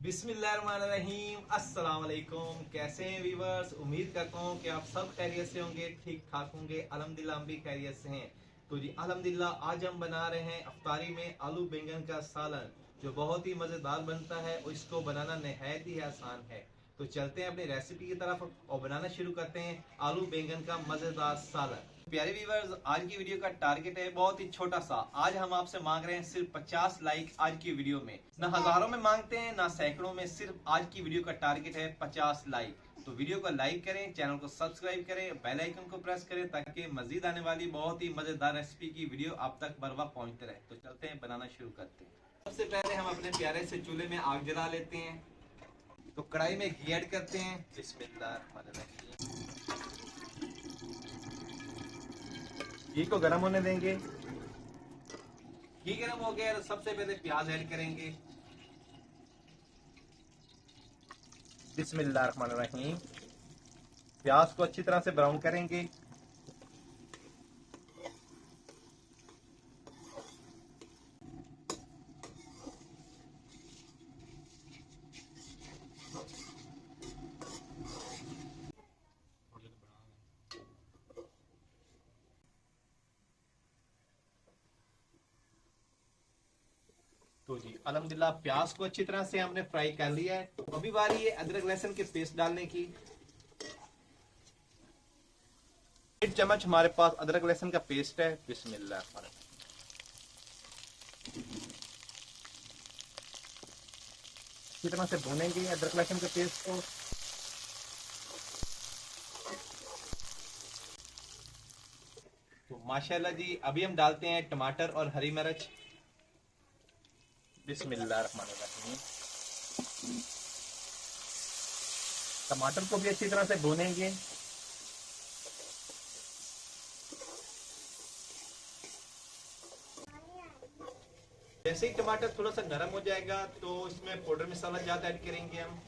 बिस्मिल्लाहिर्रहमानिर्रहीम। अस्सलाम वालेकुम। कैसे हैं व्यूवर्स? उम्मीद करता हूँ कि आप सब खैरियत से होंगे, ठीक ठाक होंगे। अल्हम्दुलिल्लाह हम भी खैरियत से हैं। तो जी अल्हम्दुलिल्लाह आज हम बना रहे हैं अफ्तारी में आलू बैंगन का सालन, जो बहुत ही मज़ेदार बनता है और इसको बनाना नहायत ही आसान है। तो चलते हैं अपनी रेसिपी की तरफ और बनाना शुरू करते हैं आलू बैंगन का मज़ेदार सालन। प्यारे व्यूवर्स, आज की वीडियो का टारगेट है बहुत ही छोटा सा। आज हम आपसे मांग रहे हैं सिर्फ 50 लाइक आज की वीडियो में। ना हजारों में मांगते हैं ना सैकड़ों में, सिर्फ आज की वीडियो का टारगेट है 50 लाइक। तो वीडियो को लाइक करें, चैनल को सब्सक्राइब करें, बेल आइकन को प्रेस करें ताकि मजीद आने वाली बहुत ही मजेदार रेसिपी की वीडियो आप तक बर वक्त पहुंचते रहे। तो चलते हैं बनाना शुरू करते हैं। सबसे पहले हम अपने प्यारे से चूल्हे में आग जला लेते हैं। तो कढ़ाई में घी ऐड करते हैं। बिस्मिल्लाहिर्रहमानिर्रहीम। घी को गर्म होने देंगे। घी गर्म हो गया तो सबसे पहले प्याज ऐड करेंगे। बिस्मिल्लाहिर्रहमानिर्रहीम। प्याज को अच्छी तरह से ब्राउन करेंगे। तो जी अल्हम्दुलिल्लाह प्याज को अच्छी तरह से हमने फ्राई कर लिया है। तो अभी बारी है अदरक लहसुन के पेस्ट डालने की। 1 चम्मच हमारे पास अदरक लहसुन का पेस्ट है। बिस्मिल्लाह। अच्छी तरह से भूनेंगे अदरक लहसुन के पेस्ट को। तो माशाल्लाह जी अभी हम डालते हैं टमाटर और हरी मिर्च। बिस्मिल्लाहिर्रहमानिर्रहीम। टमाटर को भी अच्छी तरह से भूनेंगे। जैसे ही टमाटर थोड़ा सा नरम हो जाएगा तो इसमें पाउडर मसाला ज्यादा ऐड करेंगे हम।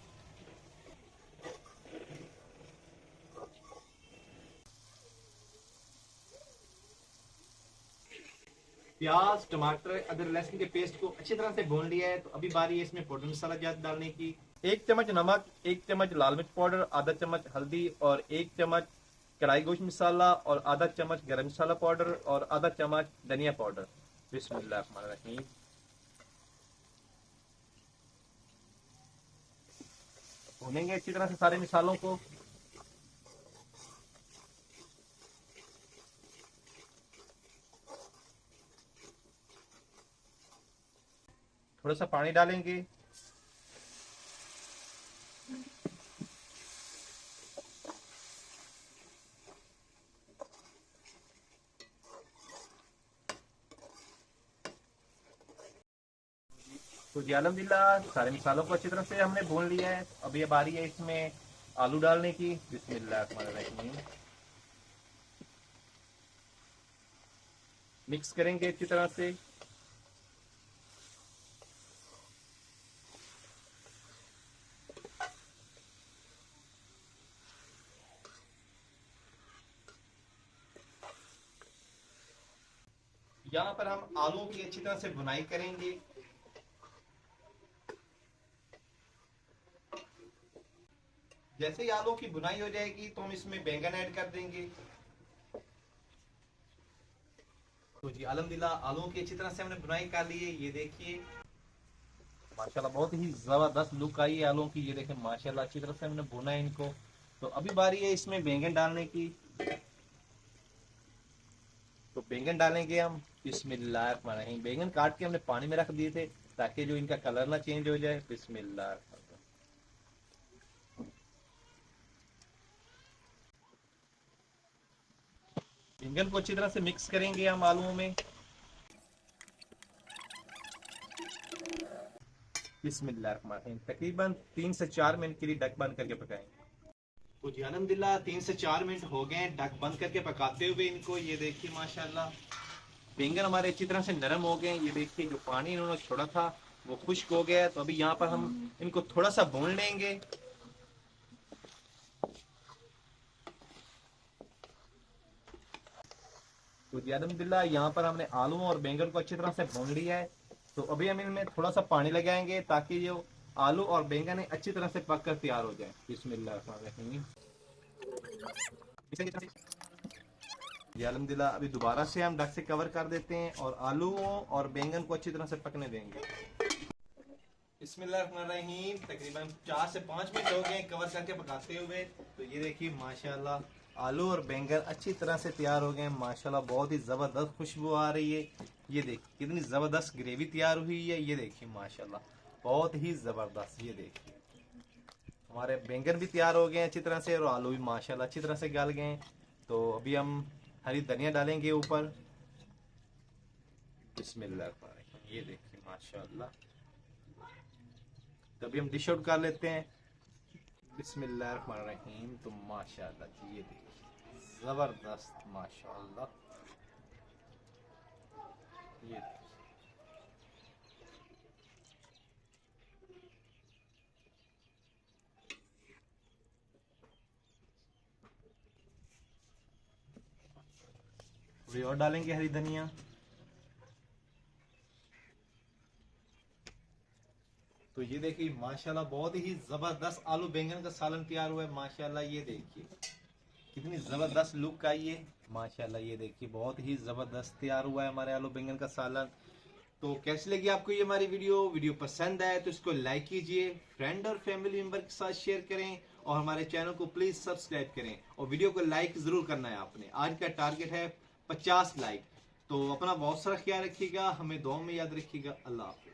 प्याज टमाटर अदरक लहसुन के पेस्ट को अच्छी तरह से भून लिया है। तो अभी बारी है इसमें पाउडर मसाला ज्यादा डालने की। 1 चम्मच नमक, 1 चम्मच लाल मिर्च पाउडर, आधा चम्मच हल्दी और 1 चम्मच कढ़ाई गोश्त मसाला और आधा चम्मच गरम मसाला पाउडर और आधा चम्मच धनिया पाउडर। बिस्मिल्लाहिर्रहमानिर्रहीम। भूनेंगे अच्छी तरह से सारे मसालों को। थोड़ा सा पानी डालेंगे। तो जी अल्हम्दुलिल्लाह सारे मसालों को अच्छी तरह से हमने भून लिया है। अब ये बारी है इसमें आलू डालने की। बिस्मिल्लाहिर्रहमानिर्रहीम। मिक्स करेंगे अच्छी तरह से। यहाँ पर हम आलू की अच्छी तरह से भुनाई करेंगे। जैसे ही आलू की भुनाई हो जाएगी तो हम इसमें बैंगन ऐड कर देंगे। तो जी अल्हम्दुलिल्लाह आलू की अच्छी तरह से हमने भुनाई कर ली है। ये देखिए माशाल्लाह बहुत ही जबरदस्त लुक आई है आलू की। ये देखें माशाल्लाह अच्छी तरह से हमने भुना है इनको। तो अभी बारी है इसमें बैंगन डालने की। तो बैंगन डालेंगे हम। बिस्मिल्लाहिर्रहमानिर्रहीम। बैंगन काट के हमने पानी में रख दिए थे ताकि जो इनका कलर ना चेंज हो जाए। बिस्मिल्लाह। बैंगन को अच्छी तरह से मिक्स करेंगे हम आलूओं में। बिस्मिल्लाहिर्रहमानिर्रहीम। तकरीबन 3 से 4 मिनट के लिए ढक बंद करके पकाएंगे। तो जी अल्हम्दुलिल्लाह 3 से 4 मिनट हो गए ढक बंद करके पकाते हुए इनको। ये देखिए माशाल्लाह बैंगन हमारे अच्छी तरह से नरम हो गए। ये देखिए जो पानी इन्होंने छोड़ा था वो खुश्क हो गया है। तो अभी यहाँ पर हम इनको थोड़ा सा भून लेंगे। तो जी अल्हम्दुलिल्लाह यहाँ पर हमने आलू और बैंगन को अच्छी तरह से भून लिया है। तो अभी हम इनमें थोड़ा सा पानी लगाएंगे ताकि जो आलू और बैंगन अच्छी तरह से पक कर तैयार हो जाए। बिस्मिल्लाह। जी अल्हम्दुलिल्लाह, अभी दोबारा से हम ढक से कवर कर देते हैं और आलूओं और बैंगन को अच्छी तरह से पकने देंगे। बिस्मिल्लाहिर्रहमानिर्रहीम। तकरीबन 4 से 5 मिनट हो गए कवर करके पकाते हुए। तो ये देखिए माशाल्लाह आलू और बैंगन अच्छी तरह से तैयार हो गए माशाल्लाह। बहुत ही ज़बरदस्त खुशबू आ रही है। ये देखिए कितनी ज़बरदस्त ग्रेवी तैयार हुई है। ये देखिए माशाल्लाह बहुत ही ज़बरदस्त। ये देखिए हमारे बैंगन भी तैयार हो गए अच्छी तरह से और आलू भी माशाल्लाह अच्छी तरह से गल गए। तो अभी हम हरी धनिया डालेंगे ऊपर। बिस्मिल्लाह। ये देखिए माशाल्लाह। तो अभी हम डिश आउट कर लेते हैं। बिस्मिल्लाहिर्रहमानिर्रहीम। तो माशाल्लाह जी ये देखिए जबरदस्त माशाल्लाह। ये थोड़ी और डालेंगे हरी धनिया। तो ये देखिए माशाल्लाह बहुत ही जबरदस्त आलू बैंगन का सालन तैयार हुआ है माशाल्लाह। ये देखिए कितनी जबरदस्त लुक आई है माशाल्लाह। ये देखिए बहुत ही जबरदस्त तैयार हुआ है हमारे आलू बैंगन का सालन। तो कैसी लगी आपको ये हमारी वीडियो पसंद आए तो इसको लाइक कीजिए, फ्रेंड और फैमिली मेंबर के साथ शेयर करें और हमारे चैनल को प्लीज सब्सक्राइब करें और वीडियो को लाइक जरूर करना है आपने। आज का टारगेट है 50 लाइक। तो अपना बहुत सारा ख्याल रखिएगा, हमें दुआ में याद रखिएगा। अल्लाह हाफ़िज़।